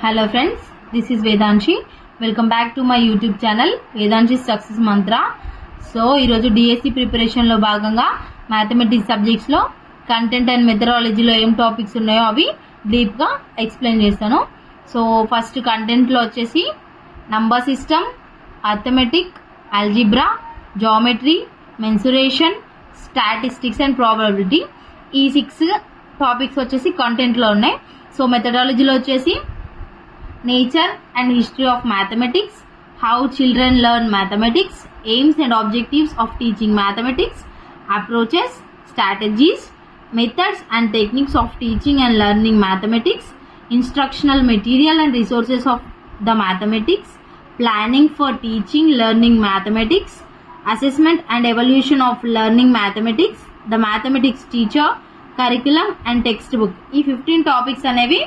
Hello friends, this is Vedanshi. Welcome back to my YouTube channel Vedanshi's Success Mantra. So ఈరోజు DSC ప్రిపరేషన్లో భాగంగా mathematics సబ్జెక్ట్స్లో content and మెథడాలజీలో ఏం topics ఉన్నాయో అవి డీప్గా ఎక్స్ప్లెయిన్ చేస్తాను. సో ఫస్ట్ కంటెంట్లో వచ్చేసి number system, arithmetic, algebra, geometry, mensuration, statistics and probability. ఈ 6 టాపిక్స్ వచ్చేసి కంటెంట్లో ఉన్నాయి. సో మెథడాలజీలో వచ్చేసి nature and history of mathematics, how children learn mathematics, aims and objectives of teaching mathematics, approaches, strategies, methods and techniques of teaching and learning mathematics, instructional material and resources of the mathematics, planning for teaching learning mathematics, assessment and evaluation of learning mathematics, the mathematics teacher, curriculum and textbook. ఈ 15 topics అనేవి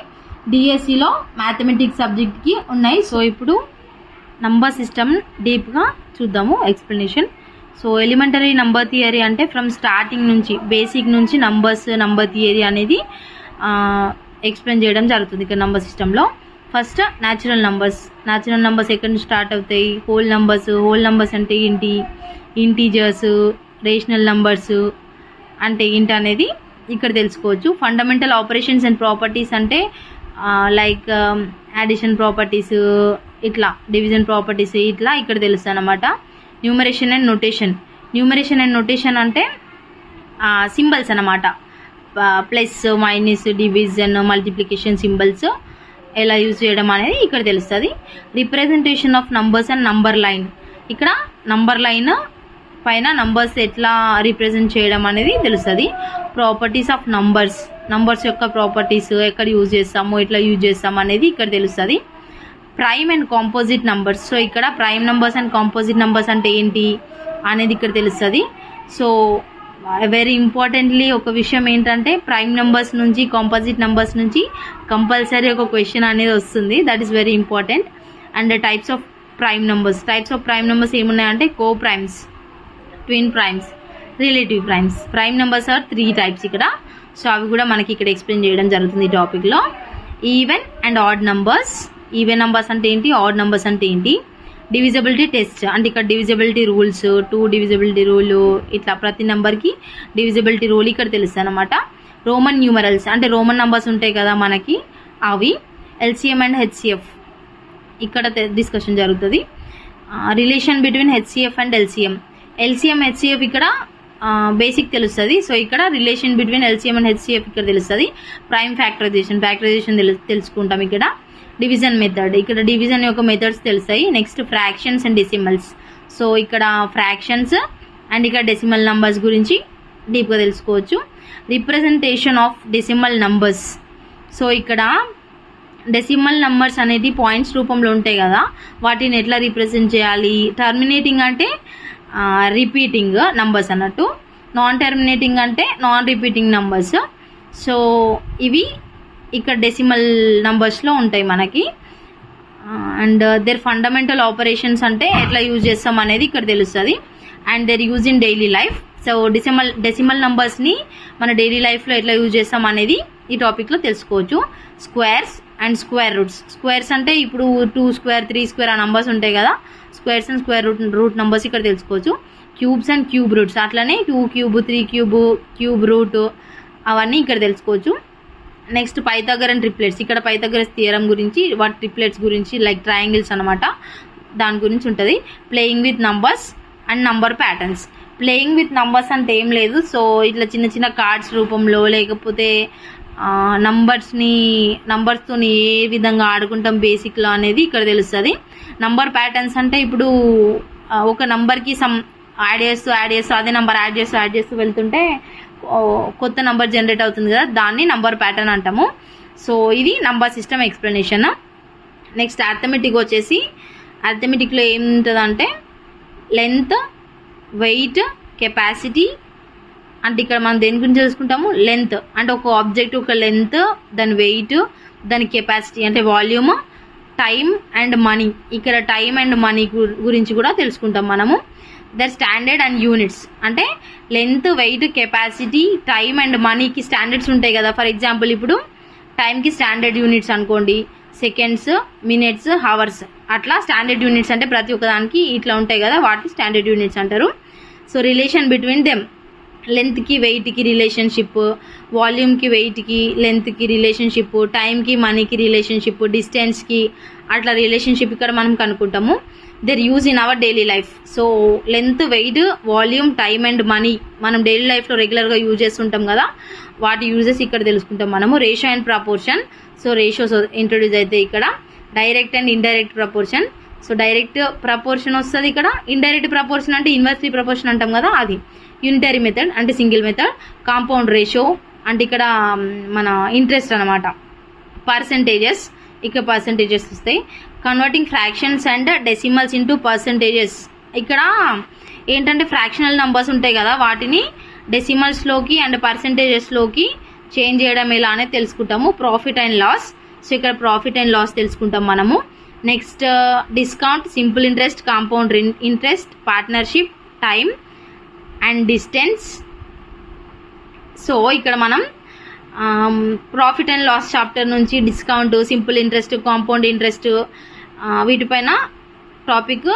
డిఎస్సిలో mathematics సబ్జెక్ట్కి ఉన్నాయి. So ఇప్పుడు number system డీప్గా చూద్దాము explanation. So elementary number theory అంటే from starting నుంచి బేసిక్ నుంచి నంబర్ థియరీ అనేది ఎక్స్ప్లెయిన్ చేయడం జరుగుతుంది ఇక్కడ నంబర్ సిస్టంలో. ఫస్ట్ న్యాచురల్ నంబర్స్ ఎక్కడ నుంచి స్టార్ట్ అవుతాయి, హోల్ నంబర్స్ అంటే ఏంటి, ఇంటీజర్స్, రేషనల్ నంబర్స్ అంటే ఏంటి అనేది ఇక్కడ తెలుసుకోవచ్చు. ఫండమెంటల్ ఆపరేషన్స్ అండ్ ప్రాపర్టీస్ అంటే లైక్ యాడిషన్ ప్రాపర్టీస్, ఇట్లా డివిజన్ ప్రాపర్టీస్ ఇట్లా ఇక్కడ తెలుస్తాయి అన్నమాట. న్యూమరేషన్ అండ్ నొటేషన్ అంటే సింబల్స్ అన్నమాట. Plus, minus, division, multiplication symbols ఎలా యూజ్ చేయడం అనేది ఇక్కడ తెలుస్తుంది. Representation of numbers and number line, ఇక్కడ నంబర్ లైన్ పైన నంబర్స్ ఎట్లా రిప్రజెంట్ చేయడం అనేది తెలుస్తుంది. ప్రాపర్టీస్ ఆఫ్ నంబర్స్ యొక్క ప్రాపర్టీస్ ఎక్కడ యూజ్ చేస్తాము, ఎట్లా యూజ్ చేస్తాము అనేది ఇక్కడ తెలుస్తుంది. Prime and composite numbers, so ఇక్కడ prime numbers and composite numbers అంటే ఏంటి అనేది ఇక్కడ తెలుస్తుంది. సో వెరీ ఇంపార్టెంట్లీ ఒక విషయం ఏంటంటే ప్రైమ్ నెంబర్స్ నుంచి కాంపోజిట్ నెంబర్స్ నుంచి కంపల్సరీ ఒక క్వశ్చన్ అనేది వస్తుంది. That is very important. And types of prime numbers ఏమున్నాయంటే co primes, twin primes, relative primes. Prime numbers are 3 types ఇక్కడ. సో అవి కూడా మనకి ఇక్కడ ఎక్స్ప్లెయిన్ చేయడం జరుగుతుంది ఈ టాపిక్లో. Even and odd numbers, even numbers అంటే ఏంటి, ఆడ్ నంబర్స్ అంటే ఏంటి. డివిజిబిలిటీ టెస్ట్ అంటే ఇక్కడ డివిజిబిలిటీ రూల్స్, 2 డివిజిబిలిటీ రూల్, ఇట్లా ప్రతి నెంబర్కి డివిజిబిలిటీ రూల్ ఇక్కడ తెలుస్తుంది అనమాట. రోమన్ న్యూమరల్స్ అంటే రోమన్ నంబర్స్ ఉంటాయి కదా మనకి, అవి. ఎల్సిఎం అండ్ హెచ్సిఎఫ్ ఇక్కడ డిస్కషన్ జరుగుతుంది. Relation between HCF and LCM HCF ఇక్కడ బేసిక్ తెలుస్తుంది. సో ఇక్కడ relation between LCM and HCF ఇక్కడ తెలుస్తుంది. ప్రైమ్ ఫ్యాక్టరైజేషన్ తెలుసుకుంటాం ఇక్కడ. డివిజన్ మెథడ్, ఇక్కడ డివిజన్ యొక్క మెథడ్స్ తెలుస్తాయి. Next fractions and decimals, so ఇక్కడ ఫ్రాక్షన్స్ అండ్ ఇక్కడ డెసిమల్ నంబర్స్ గురించి డీప్గా తెలుసుకోవచ్చు. Representation of decimal numbers, so ఇక్కడ డెసిమల్ నంబర్స్ అనేది పాయింట్స్ రూపంలో ఉంటాయి కదా, వాటిని ఎట్లా రిప్రజెంట్ చేయాలి. టర్మినేటింగ్ అంటే రిపీటింగ్ నంబర్స్ అన్నట్టు, నాన్ టర్మినేటింగ్ అంటే నాన్ రిపీటింగ్ నంబర్స్. సో ఇవి ఇక్కడ డెసిమల్ నంబర్స్లో ఉంటాయి మనకి. అండ్ దేర్ ఫండమెంటల్ ఆపరేషన్స్ అంటే ఎట్లా యూజ్ చేస్తాం అనేది ఇక్కడ తెలుస్తుంది. And their use in daily life, so decimal నంబర్స్ని మన డైలీ లైఫ్లో ఎట్లా యూజ్ చేస్తాం అనేది ఈ టాపిక్లో తెలుసుకోవచ్చు. Squares and square roots, squares అంటే ఇప్పుడు 2 స్క్వేర్ 3 స్క్వేర్ ఆ నంబర్స్ ఉంటాయి కదా, squares and square root numbers ఇక్కడ తెలుసుకోవచ్చు. క్యూబ్స్ అండ్ క్యూబ్ రూట్స్, అట్లనే 2 క్యూబ్ 3 క్యూబ్ రూట్ అవన్నీ ఇక్కడ తెలుసుకోవచ్చు. నెక్స్ట్ పైథాగరస్ అండ్ ట్రిప్లెట్స్, ఇక్కడ పైథాగరస్ థియరం గురించి, వాటి ట్రిప్లెట్స్ గురించి, లైక్ ట్రయాంగిల్స్ అనమాట, దాని గురించి ఉంటుంది. Playing with numbers and number patterns. Playing with numbers అంటే ఏం లేదు, సో ఇట్లా చిన్న చిన్న కార్డ్స్ రూపంలో లేకపోతే నంబర్స్తో ఏ విధంగా ఆడుకుంటాం బేసిక్లో అనేది ఇక్కడ తెలుస్తుంది. నంబర్ ప్యాటర్న్స్ అంటే ఇప్పుడు ఒక నంబర్కి సమ్ యాడ్ చేస్తూ అదే నంబర్ యాడ్ చేస్తూ వెళ్తుంటే కొత్త నంబర్ జనరేట్ అవుతుంది కదా, దాన్ని నంబర్ ప్యాటర్న్ అంటాము. సో ఇది number system explanation. Next arithmetic వచ్చేసి, అర్థమెటిక్లో ఏముంటుందంటే లెంత్, వెయిట్, కెపాసిటీ. అంటే ఇక్కడ మనం దేని గురించి తెలుసుకుంటాము, లెంత్ అంటే ఒక ఆబ్జెక్ట్ ఒక లెంత్, దాని వెయిట్, దాని కెపాసిటీ అంటే వాల్యూమ్, టైం అండ్ మనీ. ఇక్కడ టైం అండ్ మనీ గురించి కూడా తెలుసుకుంటాం మనము. దర్ స్టాండర్డ్ అండ్ యూనిట్స్ అంటే length, weight, capacity, time and మనీకి స్టాండర్డ్స్ ఉంటాయి కదా. ఫర్ ఎగ్జాంపుల్ ఇప్పుడు టైంకి స్టాండర్డ్ యూనిట్స్ అనుకోండి, సెకండ్స్, మినిట్స్, హవర్స్, అట్లా స్టాండర్డ్ యూనిట్స్ అంటే ప్రతి ఒక్కదానికి ఇట్లా ఉంటాయి కదా, వాటిని స్టాండర్డ్ యూనిట్స్ అంటారు. సో రిలేషన్ బిట్వీన్ దెమ్, లెంత్కి వెయిట్కి రిలేషన్షిప్, వాల్యూమ్కి వెయిట్కి లెంత్కి రిలేషన్షిప్, టైంకి మనీకి రిలేషన్షిప్, డిస్టెన్స్కి అట్లా రిలేషన్షిప్ ఇక్కడ మనం కనుక్కుంటాము. Their use in our daily life. So length, weight, volume, time and money మనం డైలీ లైఫ్లో రెగ్యులర్గా యూజ్ చేస్తుంటాం కదా, వాటి యూజెస్ ఇక్కడ తెలుసుకుంటాం మనము. Ratio and proportion. So ratios introduce అయితే ఇక్కడ direct and indirect proportion. So direct proportion వస్తుంది ఇక్కడ. ఇండైరెక్ట్ ప్రపోర్షన్ అంటే ఇన్వర్స్లీ ప్రపోర్షన్ అంటాం కదా, అది. యూనిటరీ మెథడ్ అంటే సింగిల్ మెథడ్. కాంపౌండ్ రేషియో అంటే ఇక్కడ మన ఇంట్రెస్ట్ అనమాట. పర్సంటేజెస్, ఇక్కడ పర్సంటేజెస్ వస్తాయి. Converting fractions and decimals into percentages. ఇక్కడ ఏంటంటే ఫ్రాక్షనల్ నంబర్స్ ఉంటాయి కదా, వాటిని డెసిమల్స్లోకి అండ్ పర్సంటేజెస్లోకి చేంజ్ చేయడం ఎలా అనేది తెలుసుకుంటాము. Profit and loss. సో ఇక్కడ ప్రాఫిట్ అండ్ లాస్ తెలుసుకుంటాం మనము. Next discount, simple interest, compound interest, partnership, time and distance. So ఇక్కడ మనం ప్రాఫిట్ అండ్ లాస్ చాప్టర్ నుంచి discount, simple interest, compound interest వీటిపైన టాపిక్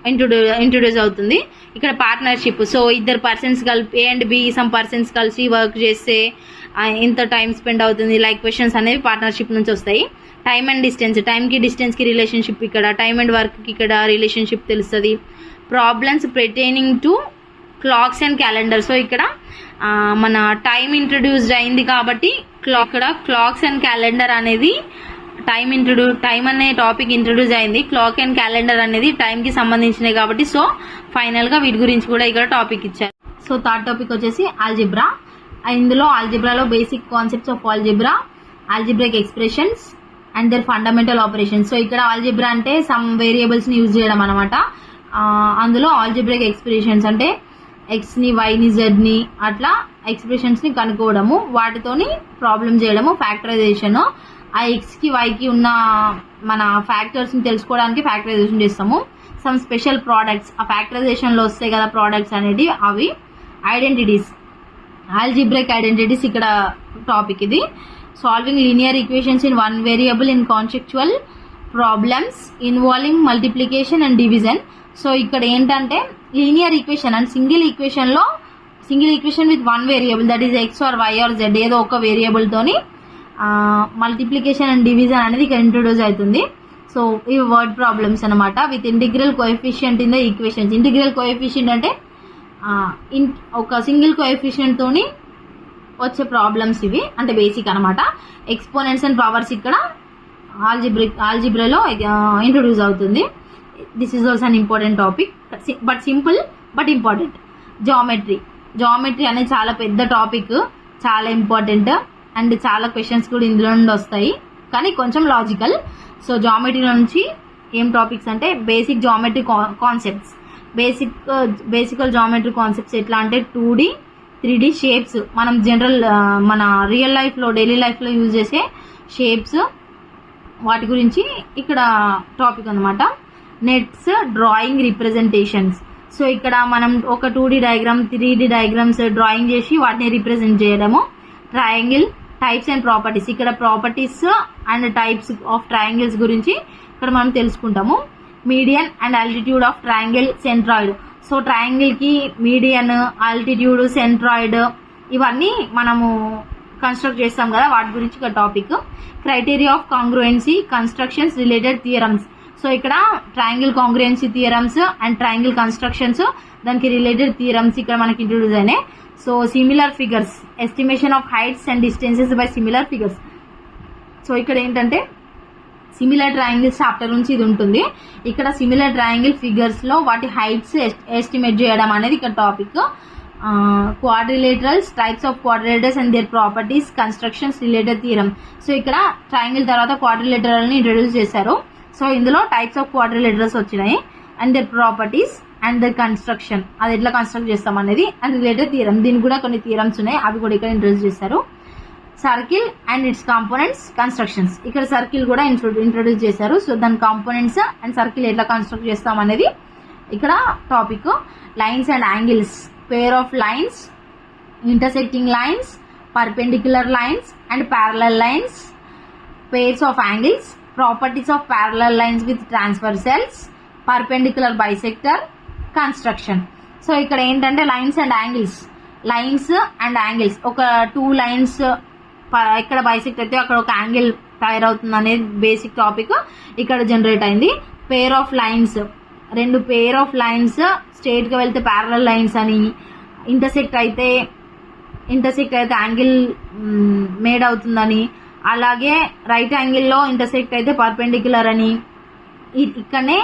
ఇంట్రొడ్యూస్ అవుతుంది. ఇక్కడ పార్ట్నర్షిప్. సో ఇద్దరు పర్సన్స్ కలిపి, A and B some persons కలిసి వర్క్ చేస్తే ఎంత టైం స్పెండ్ అవుతుంది, లైక్ క్వశ్చన్స్ అనేవి పార్ట్నర్షిప్ నుంచి వస్తాయి. టైమ్ అండ్ డిస్టెన్స్, టైంకి డిస్టెన్స్కి రిలేషన్షిప్ ఇక్కడ, టైమ్ అండ్ వర్క్కి ఇక్కడ రిలేషన్షిప్ తెలుస్తుంది. Problems pertaining to clocks and calendar. So ఇక్కడ మన టైం ఇంట్రొడ్యూస్డ్ అయింది కాబట్టి ఇక్కడ క్లాక్స్ అండ్ క్యాలెండర్ అనేది టైం అనే టాపిక్ ఇంట్రొడ్యూస్ అయింది. క్లాక్ అండ్ క్యాలెండర్ అనేది టైంకి సంబంధించినవి కాబట్టి సో ఫైనల్గా వీటి గురించి కూడా ఇక్కడ టాపిక్ ఇచ్చారు. సో థర్డ్ టాపిక్ వచ్చేసి ఆల్జిబ్రా. ఇందులో ఆల్జిబ్రాలో basic concepts of algebra, algebraic expressions and their fundamental operations. So ఇక్కడ ఆల్జిబ్రా అంటే సమ్ వేరియబుల్స్ని యూజ్ చేయడం అనమాట. అందులో ఆల్జిబ్రిక్ ఎక్స్ప్రెషన్స్ అంటే ఎక్స్ని, వైని, జెడ్ని అట్లా ఎక్స్ప్రెషన్స్ని కనుక్కోవడము, వాటితోని ప్రాబ్లం చేయడము, ఫ్యాక్టరైజేషన్. ఆ ఎక్స్కి, వైకి ఉన్న మన ఫ్యాక్టర్స్ని తెలుసుకోవడానికి ఫ్యాక్టరైజేషన్ చేస్తాము. సమ్ స్పెషల్ ప్రోడక్ట్స్, ఆ ఫ్యాక్టరైజేషన్లో వస్తాయి కదా ప్రోడక్ట్స్ అనేవి, అవి. ఐడెంటిటీస్, ఆల్జిబ్రిక్ ఐడెంటిటీస్ ఇక్కడ టాపిక్ ఇది. Solving linear equations in one variable in conceptual problems involving multiplication and division. So ఇక్కడ ఏంటంటే linear equation and single equation with one variable, that is X or Y or Z, ఏదో ఒక వేరియబుల్తోని multiplication and division అనేది ఇక్కడ introduce అవుతుంది. So ఇవి word problems అనమాట. With integral coefficient in the equations. Integral coefficient అంటే ఒక సింగిల్ కోఎఫిషియంట్ తోని వచ్చే ప్రాబ్లమ్స్ ఇవి, అంటే బేసిక్ అనమాట. ఎక్స్పోనెంట్స్ అండ్ పవర్స్ ఇక్కడ ఆల్జిబ్రాలో ఇంట్రొడ్యూస్ అవుతుంది. This is also an important topic, but simple but important. Geometry అనేది చాలా పెద్ద టాపిక్, చాలా ఇంపార్టెంట్ అండ్ చాలా క్వశ్చన్స్ కూడా ఇందులో నుండి వస్తాయి, కానీ కొంచెం లాజికల్. సో జామెట్రీ నుంచి ఏం టాపిక్స్ అంటే బేసిక్ జామెట్రీ కాన్సెప్ట్స్. బేసికల్ జామెట్రీ కాన్సెప్ట్స్ ఎట్లా అంటే 2D 3D షేప్స్, మనం జనరల్ మన రియల్ లైఫ్లో డైలీ లైఫ్లో యూజ్ చేసే షేప్స్, వాటి గురించి ఇక్కడ టాపిక్ అనమాట. Nets, drawing, representations. సో ఇక్కడ మనం ఒక 2D diagram 3D diagrams drawing చేసి వాటిని రిప్రజెంట్ చేయడము. Triangle, types and properties. ఇక్కడ properties and types of triangles గురించి ఇక్కడ మనం తెలుసుకుంటాము. Median and altitude of triangle, centroid. So ట్రయాంగిల్కి మీడియన్, ఆల్టిట్యూడ్, సెంట్రాయిడ్ ఇవన్నీ మనము కన్స్ట్రక్ట్ చేస్తాం కదా, వాటి గురించి ఇక్కడ topic. Criteria of congruency, constructions, related theorems. So ఇక్కడ triangle congruency theorems and triangle constructions, దానికి రిలేటెడ్ థియరమ్స్ ఇక్కడ మనకి ఇంట్రొడ్యూస్ అయినాయి. So similar figures, estimation of heights and distances by similar figures. So ఇక్కడ ఏంటంటే సిమిలర్ ట్రయాంగిల్స్ చాప్టర్ నుంచి ఇది ఉంటుంది. ఇక్కడ సిమిలర్ ట్రయాంగిల్ ఫిగర్స్లో వాటి హైట్స్ ఎస్టిమేట్ చేయడం అనేది ఇక్కడ topic. Quadrilaterals, types of quadrilaterals and there properties, constructions, related theorem. So ఇక్కడ ట్రయాంగిల్ తర్వాత క్వాడ్రిలేటరల్ని ఇంట్రొడ్యూస్ చేశారు. సో ఇందులో టైప్స్ ఆఫ్ క్వాడ్రిలేటరల్స్ వచ్చినాయి and there properties and the construction, అది ఎట్లా కన్స్ట్రక్ట్ చేస్తాం అనేది, అండ్ రిలేటెడ్ థియరమ్. దీనికి కూడా కొన్ని థియరమ్స్ ఉన్నాయి, అవి కూడా ఇక్కడ ఇంట్రొడ్యూస్ చేశారు. Circle and its components, constructions. ఇక్కడ సర్కిల్ కూడా ఇంట్రొడ్యూస్ చేశారు. సో దాని కాంపోనెంట్స్ అండ్ సర్కిల్ ఎట్లా కన్స్ట్రక్ట్ చేస్తాం అనేది ఇక్కడ topic. Lines and angles, pair of lines, intersecting lines, perpendicular lines and parallel lines, pairs of angles, properties of parallel lines with transversals, perpendicular bisector, construction. So ఇక్కడ ఏంటంటే lines and angles ఒక 2 lines ఎక్కడ bisect అయితే అక్కడ ఒక angle తయారవుతుంది అనేది basic topic ఇక్కడ జనరేట్ అయింది. పేర్ of lines, 2 pair of lines స్ట్రైట్గా వెళ్తే ప్యారలల్ లైన్స్ అని, ఇంటర్సెక్ట్ అయితే యాంగిల్ మేడ్ అవుతుందని, అలాగే రైట్ యాంగిల్లో ఇంటర్సెక్ట్ అయితే పర్పెండిక్యులర్ అని, ఇక్కడనే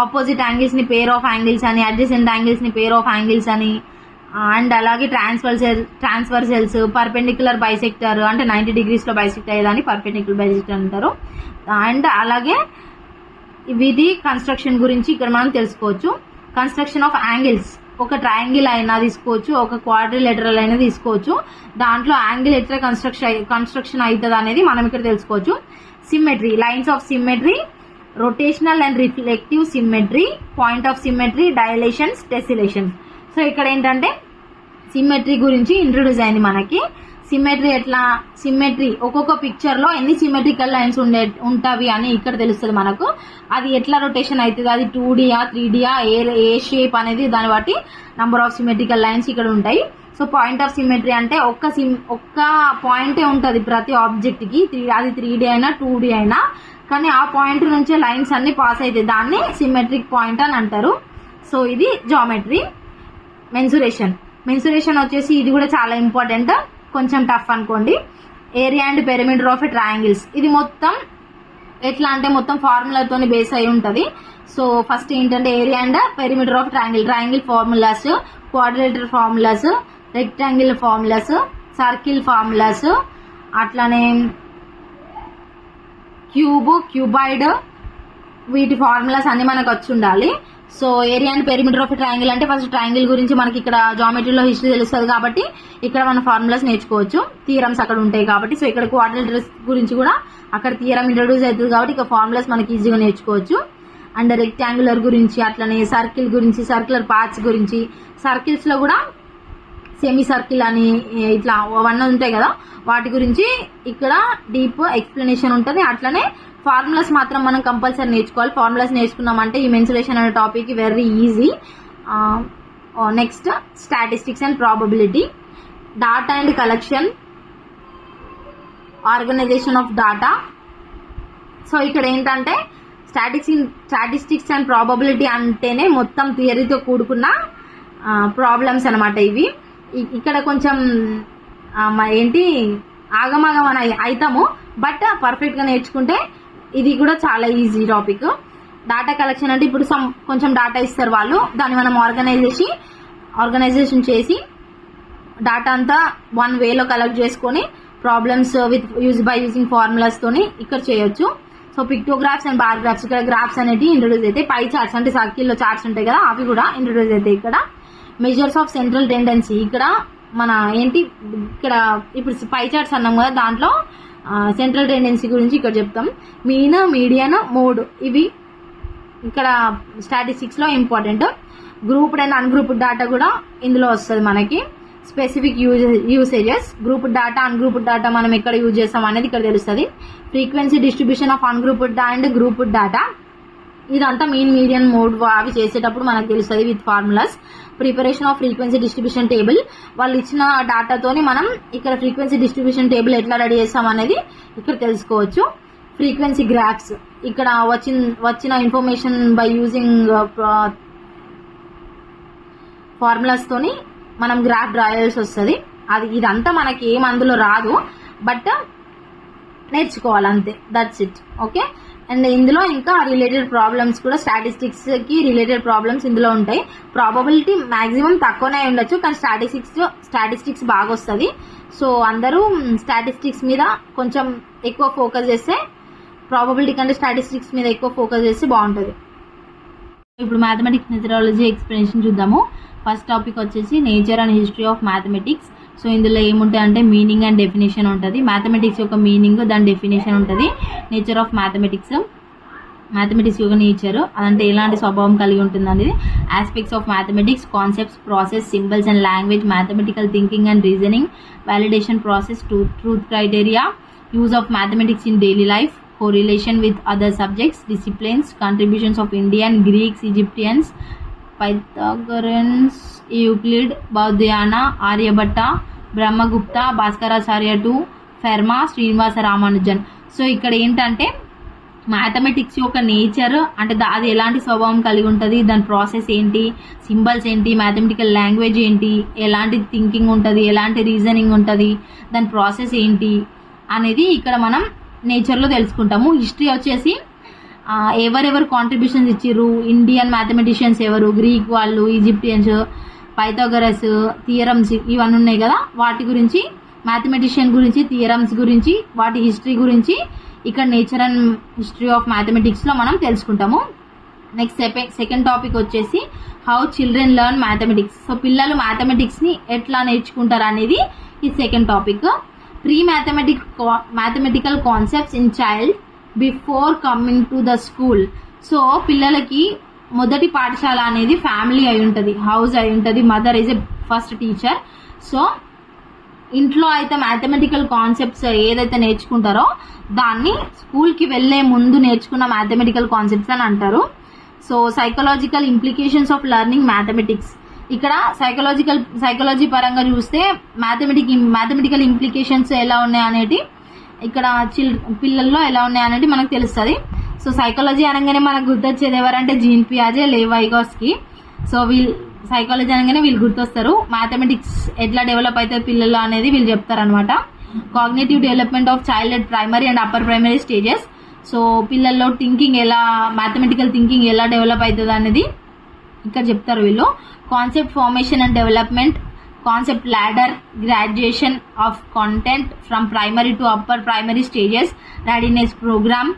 ఆపోజిట్ యాంగిల్స్ ని పేర్ ఆఫ్ యాంగిల్స్ అని, అడ్జసెంట్ యాంగిల్స్ ని పేర్ ఆఫ్ యాంగిల్స్ అని, అండ్ అలాగే ట్రాన్స్వర్సల్స్, పర్పెండిక్యులర్ బైసెక్టర్ అంటే 90 degrees లో బైసెక్ట్ అయ్యేదాన్ని పర్పెండిక్యులర్ బైసెక్టర్ అంటారు. అండ్ అలాగే వీటి కన్స్ట్రక్షన్ గురించి ఇక్కడ మనం తెలుసుకోవచ్చు. కన్స్ట్రక్షన్ ఆఫ్ యాంగిల్స్, ఒక ట్రయాంగిల్ అయినా తీసుకోవచ్చు, ఒక క్వాడ్రిలేటరల్ అయినా తీసుకోవచ్చు. దాంట్లో యాంగిల్ ఎట్లా కన్స్ట్రక్షన్ అవుతుంది అనేది మనం ఇక్కడ తెలుసుకోవచ్చు. Symmetry, lines of symmetry, rotational and reflective symmetry, point of symmetry, dilations, tessellations. So ఇక్కడ ఏంటంటే సిమ్మెట్రీ గురించి ఇంట్రొడ్యూస్ అయింది మనకి. సిమ్మెట్రీ ఒక్కొక్క పిక్చర్ లో ఎన్ని సిమ్మెట్రికల్ లైన్స్ ఉంటాయి అని ఇక్కడ తెలుస్తుంది మనకు. అది ఎట్లా రొటేషన్ అవుతుంది, అది 2Dయా 3Dయా, ఏ షేప్ అనేది దాన్ని బట్టి నంబర్ ఆఫ్ సిమ్మెట్రికల్ లైన్స్ ఇక్కడ ఉంటాయి. సో పాయింట్ ఆఫ్ సిమ్మెట్రీ అంటే ఒక్క పాయింటే ఉంటుంది ప్రతి ఆబ్జెక్ట్ కి, అది 3D అయినా 2D అయినా, కానీ ఆ పాయింట్ నుంచే లైన్స్ అన్ని పాస్ అవుతాయి, దాన్ని సిమ్మెట్రిక్ పాయింట్ అని అంటారు. సో ఇది జామెట్రీ. మెన్సురేషన్ వచ్చేసి ఇది కూడా చాలా ఇంపార్టెంట్, కొంచెం టఫ్ అనుకోండి. Area and perimeter of a triangles, ఇది మొత్తం ఎట్లా అంటే మొత్తం ఫార్ములాతో బేస్ అయి ఉంటుంది. సో ఫస్ట్ ఏంటంటే area and perimeter of triangle formulas, quadrilateral formulas, rectangle formulas, circle formulas, అట్లానే క్యూబాయిడ్, వీటి ఫార్ములాస్ అన్ని మనకు వచ్చి ఉండాలి. So area and perimeter of triangle అంటే ఫస్ట్ ట్రయాంగిల్ గురించి మనకి ఇక్కడ జామెట్రీలో హిస్టరీ తెలుస్తుంది కాబట్టి ఇక్కడ మన ఫార్ములాస్ నేర్చుకోవచ్చు, థియరమ్స్ అక్కడ ఉంటాయి కాబట్టి. సో ఇక్కడ క్వాడ్రిలేటరల్స్ గురించి కూడా అక్కడ థియరం ఇంట్రొడ్యూస్ అవుతుంది కాబట్టి ఇక్కడ ఫార్ములాస్ మనకి ఈజీగా నేర్చుకోవచ్చు. అండ్ రెక్టాంగులర్ గురించి, అట్లనే సర్కిల్ గురించి, సర్క్యులర్ పార్ట్స్ గురించి, సర్కిల్స్ లో కూడా సెమీ సర్కిల్ అని ఇట్లా అవన్నీ ఉంటాయి కదా, వాటి గురించి ఇక్కడ డీప్ ఎక్స్ప్లెనేషన్ ఉంటుంది. అట్లనే ఫార్ములాస్ మాత్రం మనం కంపల్సరీ నేర్చుకోవాలి. ఫార్ములాస్ నేర్చుకున్నామంటే ఈ మెన్సురేషన్ అనే topic very easy. Next statistics and probability, data and collection, organization of data. So ఇక్కడ ఏంటంటే స్టాటిస్టిక్స్ అండ్ ప్రాబబిలిటీ అంటేనే మొత్తం థియరీతో కూడుకున్న ప్రాబ్లమ్స్ అనమాట ఇవి. ఇక్కడ కొంచెం ఏంటి ఆగమాగం అని అవుతాము, బట్ పర్ఫెక్ట్ గా నేర్చుకుంటే ఇది కూడా చాలా ఈజీ టాపిక్. డాటా కలెక్షన్ అంటే ఇప్పుడు కొంచెం డాటా ఇస్తారు వాళ్ళు, దాన్ని మనం ఆర్గనైజేషన్ చేసి డాటా అంతా వన్ వేలో కలెక్ట్ చేసుకొని ప్రాబ్లమ్స్ బై యూజింగ్ ఫార్ములాస్ తోని ఇక్కడ చేయొచ్చు. సో పిక్టోగ్రాఫ్స్ అండ్ బార్ గ్రాఫ్స్, ఇక్కడ గ్రాఫ్స్ అనేవి ఇంట్రొడ్యూస్ అయితే, పై చార్ట్స్ అంటే సర్కిల్లో చార్ట్స్ ఉంటాయి కదా అవి కూడా ఇంట్రొడ్యూస్ అవుతాయి. ఇక్కడ మెజర్స్ ఆఫ్ సెంట్రల్ టెండెన్సీ, ఇక్కడ మన ఏంటి ఇక్కడ ఇప్పుడు పై చార్ట్స్ అన్నాం కదా, దాంట్లో సెంట్రల్ టెండెన్సీ గురించి ఇక్కడ చెప్తాం. మీన్, మీడియన్, మోడ్ ఇవి ఇక్కడ స్టాటిస్టిక్స్ లో important. Grouped and ungrouped data కూడా ఇందులో వస్తుంది మనకి. Specific usages, grouped data ungrouped data మనం ఎక్కడ యూజ్ చేస్తాం అనేది ఇక్కడ తెలుస్తుంది. Frequency distribution of ungrouped and grouped data, ఇదంతా మీన్, మీడియన్, మోడ్ అవి చేసేటప్పుడు మనకు తెలుస్తుంది with formulas. Preparation off frequency distribution table, వాళ్ళు ఇచ్చిన డాటాతోని మనం ఇక్కడ ఫ్రీక్వెన్సీ డిస్ట్రిబ్యూషన్ టేబుల్ ఎట్లా రెడీ చేస్తాం అనేది ఇక్కడ తెలుసుకోవచ్చు. ఫ్రీక్వెన్సీ గ్రాఫ్స్, ఇక్కడ వచ్చిన ఇన్ఫర్మేషన్ బై యూజింగ్ ఫార్ములాస్ తోని మనం గ్రాఫ్ డ్రా చేయాల్సి వస్తుంది. ఇదంతా మనకి ఏం అందులో రాదు, బట్ నేర్చుకోవాలి అంతే, దట్స్ ఇట్. ఓకే. అండ్ ఇందులో ఇంకా రిలేటెడ్ ప్రాబ్లమ్స్ కూడా, స్టాటిస్టిక్స్ కి రిలేటెడ్ ప్రాబ్లమ్స్ ఇందులో ఉంటాయి. ప్రాబబిలిటీ మాక్సిమం తక్కువనే ఉండొచ్చు, కానీ స్టాటిస్టిక్స్ బాగా వస్తుంది. సో అందరూ స్టాటిస్టిక్స్ మీద కొంచెం ఎక్కువ ఫోకస్ చేస్తే, ప్రాబబిలిటీ కంటే స్టాటిస్టిక్స్ మీద ఎక్కువ ఫోకస్ చేస్తే బాగుంటుంది. ఇప్పుడు మ్యాథమెటిక్స్ మెథడాలజీ ఎక్స్ప్లెనేషన్ చూద్దాము. ఫస్ట్ టాపిక్ వచ్చేసి nature and history of mathematics. So ఇందులో ఏముంటాయి అంటే మీనింగ్ అండ్ డెఫినేషన్ ఉంటుంది. మ్యాథమెటిక్స్ యొక్క మీనింగ్, దాని డెఫినేషన్ ఉంటుంది. నేచర్ ఆఫ్ మ్యాథమెటిక్స్ యొక్క నేచర్ అదంటే ఎలాంటి స్వభావం కలిగి ఉంటుంది అనేది. Aspects of mathematics, concepts, process, symbols and language, mathematical thinking and reasoning, validation process, truth criteria, use of mathematics in daily life, correlation with other subjects, disciplines, contributions of Indian, Greeks, Egyptians, Pythagoreans, Euclid, Baudhayana, Aryabhatta, Brahmagupta, Bhaskaracharya II, Ferma, Srinivasa Ramanujan. So ఇక్కడ ఏంటంటే mathematics యొక్క nature అంటే అది ఎలాంటి స్వభావం కలిగి ఉంటుంది, దాని ప్రాసెస్ ఏంటి, సింబల్స్ ఏంటి, మ్యాథమెటికల్ లాంగ్వేజ్ ఏంటి, ఎలాంటి థింకింగ్ ఉంటుంది, ఎలాంటి రీజనింగ్ ఉంటుంది, దాని ప్రాసెస్ ఏంటి అనేది ఇక్కడ మనం నేచర్లో తెలుసుకుంటాము. హిస్టరీ వచ్చేసి ఎవరెవరు కాంట్రిబ్యూషన్స్ ఇచ్చిర్రు, ఇండియన్ మ్యాథమెటిషియన్స్ ఎవరు, గ్రీక్ వాళ్ళు, ఈజిప్టియన్స్, పైథాగరస్, థియరమ్స్ ఇవన్నీ ఉన్నాయి కదా, వాటి గురించి మ్యాథమెటిషియన్ గురించి, థియరమ్స్ గురించి, వాటి హిస్టరీ గురించి ఇక్కడ నేచర్ అండ్ హిస్టరీ ఆఫ్ మ్యాథమెటిక్స్లో మనం తెలుసుకుంటాము. నెక్స్ట్ సెకండ్ టాపిక్ వచ్చేసి how children learn mathematics. So పిల్లలు మ్యాథమెటిక్స్ని ఎట్లా నేర్చుకుంటారు అనేది ఈ second topic. Pre mathematical concepts in child before coming to the school. So పిల్లలకి మొదటి పాఠశాల అనేది ఫ్యామిలీ అయి ఉంటుంది, హౌస్ అయి ఉంటుంది, mother is a first teacher. So ఇంట్లో అయితే మ్యాథమెటికల్ కాన్సెప్ట్స్ ఏదైతే నేర్చుకుంటారో దాన్ని స్కూల్కి వెళ్ళే ముందు నేర్చుకున్న మ్యాథమెటికల్ కాన్సెప్ట్స్ అని అంటారు. So psychological implications of learning mathematics. ఇక్కడ సైకాలజీ పరంగా చూస్తే మ్యాథమెటికల్ ఇంప్లికేషన్స్ ఎలా ఉన్నాయి అనేది ఇక్కడ పిల్లల్లో ఎలా ఉన్నాయి అనేది మనకు తెలుస్తుంది. సో సైకాలజీ అనగానే మనకు గుర్తొచ్చేది ఎవరంటే జీన్ పియాజే, లేవ్ వైగోట్స్కీ. సో సైకాలజీ అనగానే వీళ్ళు గుర్తొస్తారు. మ్యాథమెటిక్స్ ఎట్లా డెవలప్ అవుతుంది పిల్లలు అనేది వీళ్ళు చెప్తారనమాట. Cognitive development of child at primary and upper primary stages. So పిల్లల్లో మ్యాథమెటికల్ థింకింగ్ ఎలా డెవలప్ అవుతుంది అనేది ఇక్కడ చెప్తారు వీళ్ళు. Concept formation and development, concept ladder, graduation of content from primary to upper primary stages, readiness program,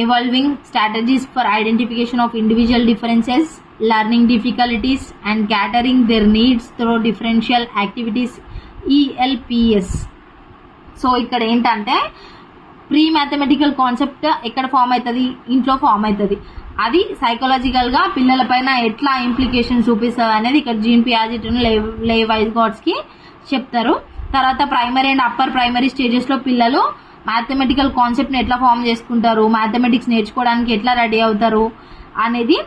evolving strategies for identification of individual differences, learning difficulties and catering their needs through differential activities, ELPS. So ఇక్కడ ఏంటంటే pre mathematical concept ఎక్కడ form అవుతుంది, ఇంట్లో form అవుతుంది. అది సైకలాజికల్గా పిల్లలపైన ఎట్లా implication చూపిస్తుంది అనేది ఇక్కడ జీన్ పియాజెట్, లేవ్ వైగోట్స్కీ చెప్తారు. తర్వాత ప్రైమరీ అండ్ అప్పర్ ప్రైమరీ స్టేజెస్లో పిల్లలు మ్యాథమెటికల్ కాన్సెప్ట్ని ఎట్లా ఫామ్ చేసుకుంటారు, మ్యాథమెటిక్స్ నేర్చుకోవడానికి ఎట్లా రెడీ అవుతారు అనేది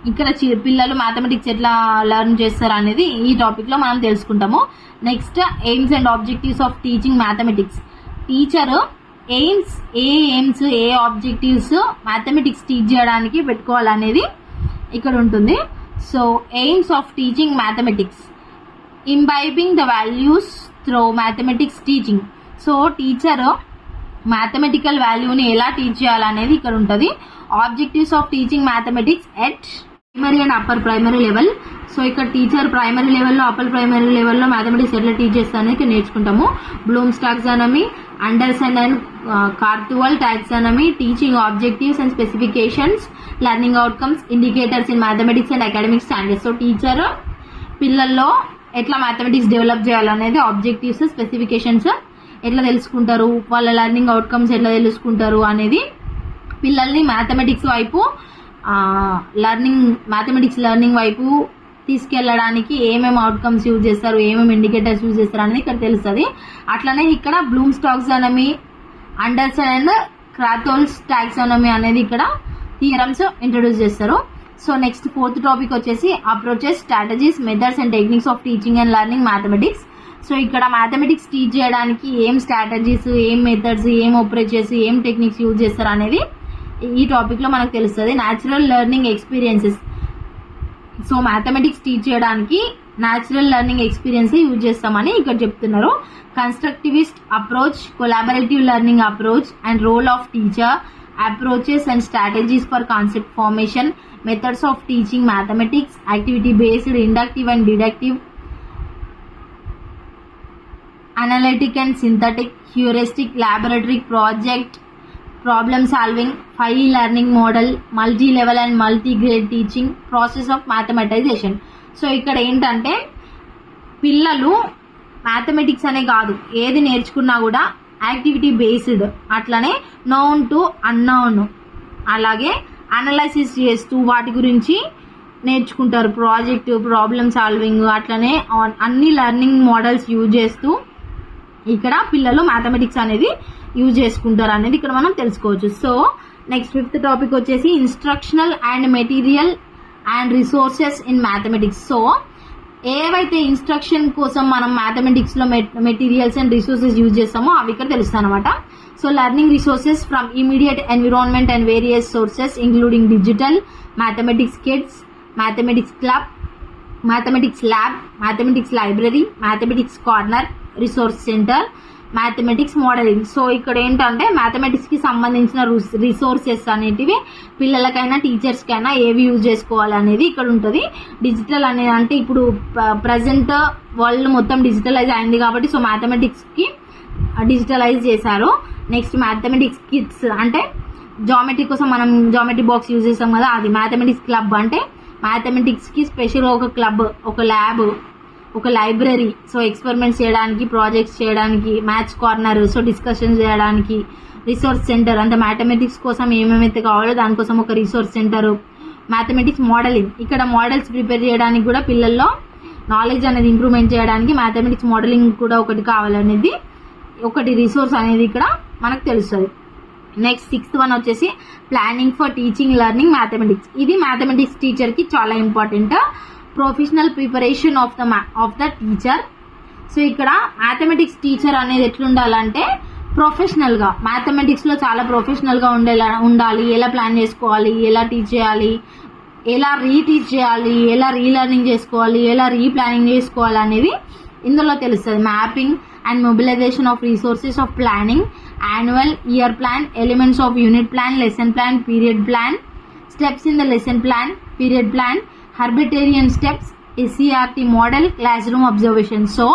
ఇక్కడ పిల్లలు మ్యాథమెటిక్స్ ఎట్లా లెర్న్ చేస్తారు అనేది ఈ టాపిక్లో మనం తెలుసుకుంటాము. Next aims and objectives of teaching mathematics. Teacher aims ఏ ఆబ్జెక్టివ్స్ మ్యాథమెటిక్స్ టీచ్ చేయడానికి పెట్టుకోవాలనేది ఇక్కడ ఉంటుంది. So aims of teaching mathematics, imbibing the values through mathematics teaching. So teacher mathematical వాల్యూని ఎలా టీచ్ చేయాలనేది ఇక్కడ ఉంటుంది. Objectives of teaching mathematics at primary and upper primary level. So ఇక్కడ టీచర్ ప్రైమరీ లెవెల్లో, అప్పర్ ప్రైమరీ లెవెల్లో మ్యాథమెటిక్స్ ఎట్లా teach చేస్తారని ఇక్కడ నేర్చుకుంటాము. Bloom's taxonomy, Anderson and కార్తువల్ taxonomy, teaching objectives and specifications, learning outcomes, indicators in mathematics and academic standards. So teacher పిల్లల్లో ఎట్లా mathematics develop చేయాలనేది, ఆబ్జెక్టివ్స్, స్పెసిఫికేషన్స్ ఎట్లా తెలుసుకుంటారు, వాళ్ళ లెర్నింగ్ అవుట్కమ్స్ ఎట్లా తెలుసుకుంటారు అనేది పిల్లల్ని మ్యాథమెటిక్స్ లెర్నింగ్ వైపు తీసుకెళ్ళడానికి ఏమేమి అవుట్కమ్స్ యూజ్ చేస్తారు, ఏమేమి ఇండికేటర్స్ యూజ్ చేస్తారు అనేది ఇక్కడ తెలుస్తుంది. అట్లనే ఇక్కడ Bloom's taxonomy, Anderson and Krathwohl's taxonomy అనేది ఇక్కడ థియరమ్స్ ఇంట్రొడ్యూస్ చేస్తారు. సో నెక్స్ట్ ఫోర్త్ టాపిక్ వచ్చేసి approaches, strategies, methods and techniques of teaching and learning mathematics. So ఇక్కడ మ్యాథమెటిక్స్ టీచ్ చేయడానికి ఏం స్ట్రాటజీస్, ఏం మెథడ్స్, ఏం అప్రోచెస్, ఏం టెక్నిక్స్ యూజ్ చేస్తారు అనేది ఈ టాపిక్లో మనకు తెలుస్తుంది. Natural learning experiences. So mathematics teach చేయడానికి న్యాచురల్ లెర్నింగ్ ఎక్స్పీరియన్స్ యూజ్ చేస్తామని ఇక్కడ చెప్తున్నారు. Constructivist approach, collaborative learning approach and role of teacher, approaches and strategies for concept formation, methods of teaching mathematics, activity based, inductive and deductive, analytic and synthetic, heuristic, laboratory project, problem solving, 5 learning model, multi level and multi grade teaching, process of mathematization. So ఇక్కడ ఏంటంటే పిల్లలు mathematics అనే కాదు ఏది నేర్చుకున్నా కూడా activity based, అట్లనే known to unknown, అలాగే అనలైసిస్ చేస్తూ వాటి గురించి నేర్చుకుంటారు. ప్రాజెక్ట్, ప్రాబ్లమ్ సాల్వింగ్, అట్లనే అన్ని లెర్నింగ్ మోడల్స్ యూజ్ చేస్తూ ఇక్కడ పిల్లలు మ్యాథమెటిక్స్ అనేది యూజ్ చేసుకుంటారు అనేది ఇక్కడ మనం తెలుసుకోవచ్చు. సో నెక్స్ట్ 5th టాపిక్ వచ్చేసి instructional and material and resources in mathematics. So ఏవైతే ఇన్స్ట్రక్షన్ కోసం మనం మ్యాథమెటిక్స్ లో మెటీరియల్స్ అండ్ రిసోర్సెస్ యూజ్ చేస్తామో అవి ఇక్కడ తెలుస్తాయి అనమాట. So learning resources from immediate environment and various sources including digital, mathematics kids, mathematics club, mathematics lab, mathematics library, mathematics corner, resource centre, mathematics modelling. So ఇక్కడ ఏంటంటే mathematics కి సంబంధించిన resources అనేటివి పిల్లలకైనా టీచర్స్ కైనా ఏవి యూజ్ చేసుకోవాలి అనేది ఇక్కడ ఉంటుంది. డిజిటల్ అనేది అంటే ఇప్పుడు ప్రజెంట్ వరల్డ్ మొత్తం డిజిటలైజ్ అయింది కాబట్టి సో మ్యాథమెటిక్స్ కి డిజిటలైజ్ చేశారు. నెక్స్ట్ మ్యాథమెటిక్స్ కిట్స్ అంటే జామెట్రీ కోసం మనం జామెట్రీ బాక్స్ యూజ్ చేస్తాం కదా, అది మ్యాథమెటిక్స్ క్లబ్ అంటే మ్యాథమెటిక్స్ కి స్పెషల్ ఒక క్లబ్, ఒక ల్యాబ్, ఒక లైబ్రరీ, సో ఎక్స్పెరిమెంట్స్ చేయడానికి, ప్రాజెక్ట్స్ చేయడానికి, మ్యాథ్స్ కార్నర్, సో డిస్కషన్ చేయడానికి, రిసోర్స్ సెంటర్ అంటే మ్యాథమెటిక్స్ కోసం ఏమేమైతే కావాలో దానికోసం ఒక రిసోర్స్ సెంటర్, మ్యాథమెటిక్స్ మోడలింగ్ ఇక్కడ మోడల్స్ ప్రిపేర్ చేయడానికి కూడా పిల్లల్లో నాలెడ్జ్ అనేది ఇంప్రూవ్మెంట్ చేయడానికి మ్యాథమెటిక్స్ మోడలింగ్ కూడా ఒకటి కావాలనేది ఒకటి రిసోర్స్ అనేది ఇక్కడ మనకు తెలుస్తుంది. నెక్స్ట్ 6th వన్ వచ్చేసి planning for teaching learning mathematics. ఇది మ్యాథమెటిక్స్ టీచర్ కి చాలా important. Professional preparation of the teacher. So ఇక్కడ మ్యాథమెటిక్స్ టీచర్ అనేది ఎట్లుండాలంటే ప్రొఫెషనల్ గా, మ్యాథమెటిక్స్ లో చాలా ప్రొఫెషనల్ గా ఉండాలి. ఎలా ప్లాన్ చేసుకోవాలి, ఎలా టీచ్ చేయాలి, ఎలా రీటీచ్ చేయాలి, ఎలా రీలర్నింగ్ చేసుకోవాలి, ఎలా రీప్లానింగ్ చేసుకోవాలి అనేది ఇందులో తెలుస్తుంది. Mapping and mobilization of resources of planning, annual, year plan, elements of unit plan, lesson plan, period plan, steps in the lesson plan, period plan, Herbartian steps, SCRT model, classroom observation. So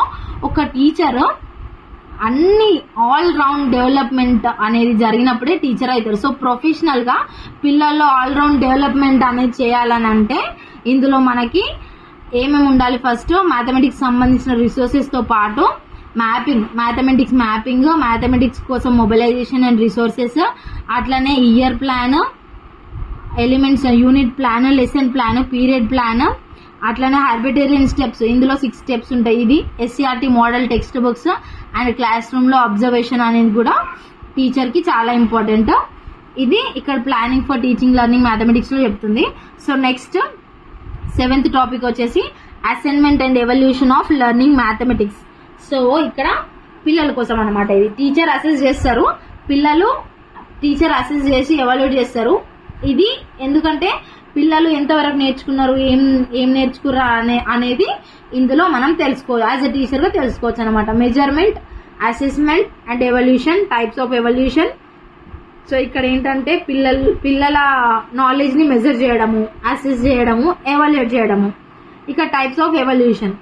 ఒక teacher అన్ని all round development అనేది జరిగినప్పుడే teacher అవుతారు. So professional గా పిల్లల్లో all round development అనేది చేయాలని అంటే ఇందులో మనకి ఏమేమి ఉండాలి, ఫస్ట్ మ్యాథమెటిక్స్ సంబంధించిన రిసోర్సెస్ తో పాటు మ్యాథమెటిక్స్ మ్యాపింగ్, మ్యాథమెటిక్స్ కోసం మొబిలైజేషన్ అండ్ రిసోర్సెస్, అట్లనే year plan, elements unit plan, lesson plan, period plan, అట్లనే హర్బిటేరియన్ స్టెప్స్. ఇందులో 6 స్టెప్స్ ఉంటాయి. ఇది SCRT model text books and class room లో అబ్జర్వేషన్ అనేది కూడా టీచర్ కి చాలా ఇంపార్టెంట్. ఇది ఇక్కడ planning for teaching learning mathematics లో చెప్తుంది. సో నెక్స్ట్ 7th టాపిక్ వచ్చేసి assignment and evaluation of learning mathematics. So ఇక్కడ పిల్లల కోసం అనమాట. ఇది టీచర్ అసెస్ చేస్తారు, పిల్లలు టీచర్ అసెస్ చేసి ఎవాల్యుయేట్ చేస్తారు. ఇది ఎందుకంటే పిల్లలు ఎంతవరకు నేర్చుకున్నారు, ఏం నేర్చుకురా అనేది ఇందులో మనం తెలుసుకోవచ్చు, యాజ్ ఎ టీచర్ గా తెలుసుకోవచ్చు అనమాట. Measurement, assessment and evolution, types of evolution. So ఇక్కడ ఏంటంటే పిల్లల నాలెడ్జ్ ని మెజర్ చేయడము, అసెస్ చేయడము, ఎవాల్యుయేట్ చేయడము. ఇక టైప్స్ ఆఫ్ ఎవల్యూషన్,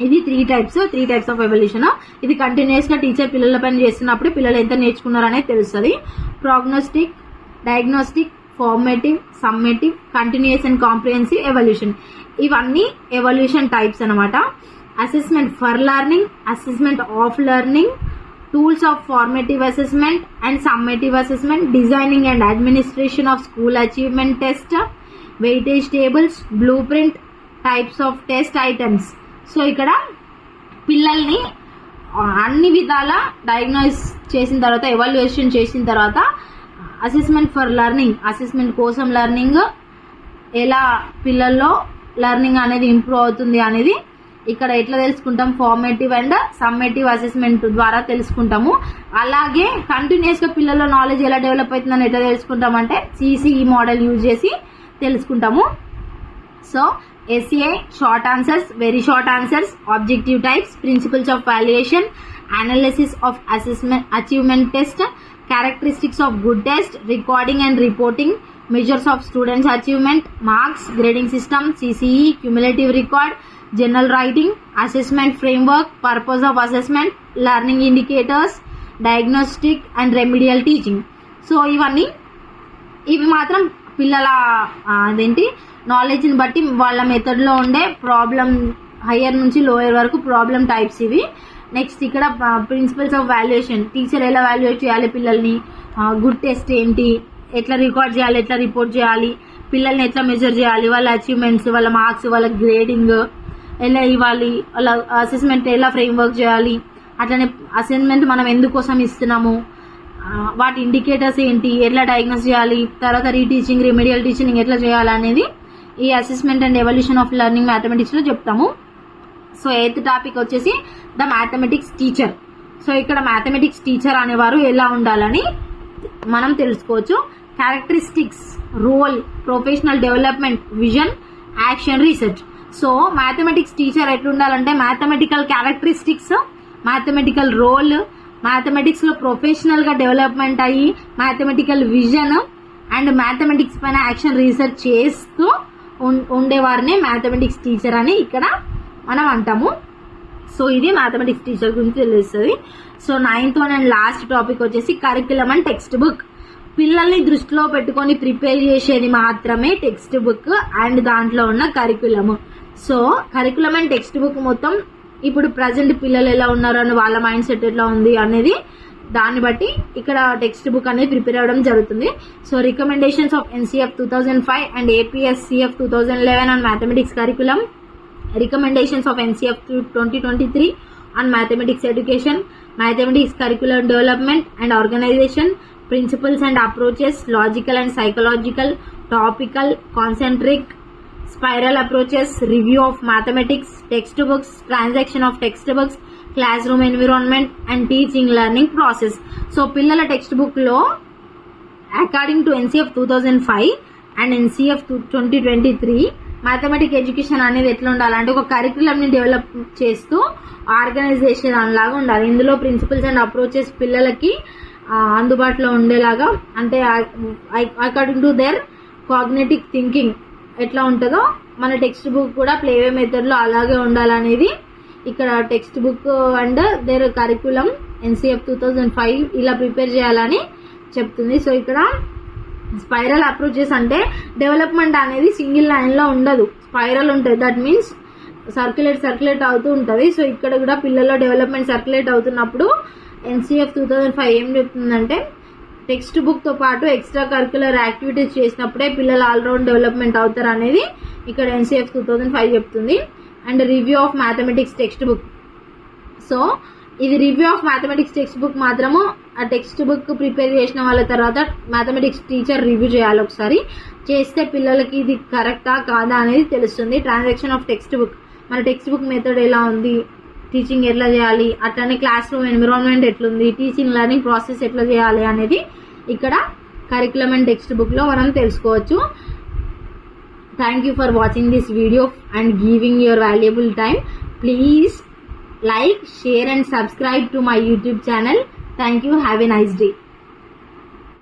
ఇది 3 టైప్స్ ఆఫ్ ఎవల్యూషన్. ఇది కంటిన్యూస్ గా టీచర్ పిల్లల పైన చేస్తున్నప్పుడు పిల్లలు ఎంత నేర్చుకున్నారు అనేది తెలుస్తుంది. Prognostic, diagnostic, formative, summative, continuous and comprehensive evolution. ఇవన్నీ ఎవల్యూషన్ టైప్స్ అనమాట. Assessment for learning, assessment of learning, tools of formative assessment and summative assessment, designing and administration of school achievement test, weightage tables, blue print, types of test items. So ఇక్కడ పిల్లల్ని అన్ని విధాల diagnose చేసిన తర్వాత, evaluation చేసిన తర్వాత assessment for learning, assessment కోసం learning, ఎలా పిల్లల్లో లెర్నింగ్ అనేది ఇంప్రూవ్ అవుతుంది అనేది ఇక్కడ ఎట్లా తెలుసుకుంటాం, ఫార్మేటివ్ అండ్ సమ్మేటివ్ అసెస్మెంట్ ద్వారా తెలుసుకుంటాము. అలాగే కంటిన్యూస్ గా పిల్లల్లో నాలెడ్జ్ ఎలా డెవలప్ అవుతుందని ఎట్లా తెలుసుకుంటామంటే CCE మోడల్ యూజ్ చేసి తెలుసుకుంటాము. So SA short answers, very short answers, objective types, principles of valuation, analysis of assessment achievement test, characteristics of good test, recording and reporting, measures of students achievement, marks, grading system, CCE, cumulative record, general writing, assessment framework, purpose of assessment, learning indicators, diagnostic and remedial teaching. So ఇవి మాత్రం పిల్లల అదేంటి knowledge ని బట్టి వాళ్ళ method లో ఉండే problem, higher నుంచి లోయర్ వరకు ప్రాబ్లం టైప్స్ ఇవి. నెక్స్ట్ ఇక్కడ ప్రిన్సిపల్స్ ఆఫ్ వాల్యుయేషన్, టీచర్ ఎలా వాల్యుయేట్ చేయాలి పిల్లల్ని, గుడ్ టెస్ట్ ఏంటి, ఎట్లా రికార్డ్ చేయాలి, ఎట్లా రిపోర్ట్ చేయాలి, పిల్లల్ని ఎట్లా మెజర్ చేయాలి, వాళ్ళ అచీవ్మెంట్స్, వాళ్ళ మార్క్స్, వాళ్ళ గ్రేడింగ్ ఎలా ఇవ్వాలి, వాళ్ళ అసెస్మెంట్ ఎలా ఫ్రేమ్ వర్క్ చేయాలి, అట్లనే అసైన్మెంట్ మనం ఎందుకోసం ఇస్తున్నాము, వాటి ఇండికేటర్స్ ఏంటి, ఎట్లా డయాగ్నోస్ చేయాలి, తర్వాత రీటీచింగ్, రిమెడియల్ టీచింగ్ ఎట్లా చేయాలి అనేది ఈ assessment and evaluation of learning మ్యాథమెటిక్స్లో చెప్తాము. సో 8th టాపిక్ వచ్చేసి ద మ్యాథమెటిక్స్ టీచర్. సో ఇక్కడ మ్యాథమెటిక్స్ టీచర్ అనేవారు ఎలా ఉండాలని మనం తెలుసుకోవచ్చు. Characteristics, role, professional development, vision, action, research. So mathematics teacher ఎట్లుండాలంటే మ్యాథమెటికల్ క్యారెక్టరిస్టిక్స్, మ్యాథమెటికల్ రోల్, మ్యాథమెటిక్స్లో ప్రొఫెషనల్గా డెవలప్మెంట్ అయ్యి మ్యాథమెటికల్ విజన్ అండ్ మ్యాథమెటిక్స్ పైన యాక్షన్ రీసెర్చ్ చేస్తూ ఉండేవారినే మ్యాథమెటిక్స్ టీచర్ అని ఇక్కడ మనం అంటాము. సో ఇది మ్యాథమెటిక్స్ టీచర్ గురించి తెలుస్తుంది. So 9th and last topic వచ్చేసి కరికులం అండ్ టెక్స్ట్ బుక్. పిల్లల్ని దృష్టిలో పెట్టుకొని ప్రిపేర్ చేసేది మాత్రమే టెక్స్ట్ బుక్ అండ్ దాంట్లో ఉన్న కరికులము. So curriculum and text book మొత్తం ఇప్పుడు ప్రజెంట్ పిల్లలు ఎలా ఉన్నారు అని వాళ్ళ మైండ్ సెట్ ఎట్లా ఉంది అనేది దాన్ని బట్టి ఇక్కడ టెక్స్ట్ బుక్ అనేది ప్రిపేర్ అవ్వడం జరుగుతుంది. So recommendations of NCF 2005 and APS-CF 2011 on mathematics curriculum, recommendations of NCF 2023 on mathematics education, mathematics curriculum development and organization, principles and approaches, logical and psychological, topical, concentric, spiral approaches, review of mathematics, textbooks, transaction of textbooks, classroom environment and teaching learning process. So పిల్లల text book లో according to NCF 2005 and NCF 2023 mathematic education అనేది ఎట్లా ఉండాలంటే ఒక కరికులంని develop చేస్తూ organisation లాగా ఉండాలి. ఇందులో ప్రిన్సిపల్స్ అండ్ అప్రోచెస్ పిల్లలకి అందుబాటులో ఉండేలాగా, అంటే according to their cognitive thinking ఎట్లా ఉంటుందో మన టెక్స్ట్ బుక్ కూడా ప్లేవే మెథడ్లో అలాగే ఉండాలనేది ఇక్కడ textbook and their curriculum NCF 2005 ఇలా ప్రిపేర్ చేయాలని చెప్తుంది. సో ఇక్కడ స్పైరల్ అప్రోచెస్ అంటే డెవలప్మెంట్ అనేది సింగిల్ లైన్ లో ఉండదు, స్పైరల్ ఉంటుంది. దట్ మీన్స్ సర్క్యులేట్ అవుతూ ఉంటుంది. సో ఇక్కడ కూడా పిల్లల్లో డెవలప్మెంట్ సర్క్యులేట్ అవుతున్నప్పుడు NCF 2005 ఏం చెప్తుందంటే టెక్స్ట్ బుక్ తో పాటు ఎక్స్ట్రా కరికులర్ యాక్టివిటీస్ చేసినప్పుడే పిల్లలు ఆల్రౌండ్ డెవలప్మెంట్ అవుతారు అనేది ఇక్కడ NCF 2005 చెప్తుంది. And review of mathematics textbook. So ఇది review of mathematics textbook మాత్రము ఆ టెక్స్ట్ బుక్ ప్రిపేర్ చేసిన వాళ్ళ తర్వాత మ్యాథమెటిక్స్ టీచర్ రివ్యూ చేయాలి. ఒకసారి చేస్తే పిల్లలకి ఇది కరెక్టా కాదా అనేది తెలుస్తుంది. ట్రాన్సాక్షన్ ఆఫ్ టెక్స్ట్ బుక్, మన టెక్స్ట్ బుక్ మెథడ్ ఎలా ఉంది, టీచింగ్ ఎట్లా చేయాలి, అట్లనే క్లాస్ రూమ్ ఎన్విరాన్మెంట్ ఎట్లుంది, టీచింగ్ లెర్నింగ్ ప్రాసెస్ ఎట్లా చేయాలి అనేది ఇక్కడ కరికులం అండ్ టెక్స్ట్ బుక్ లో మనం తెలుసుకోవచ్చు. Thank you for watching this video and giving your valuable time. Please like, share and subscribe to my YouTube channel. Thank you. Have a nice day.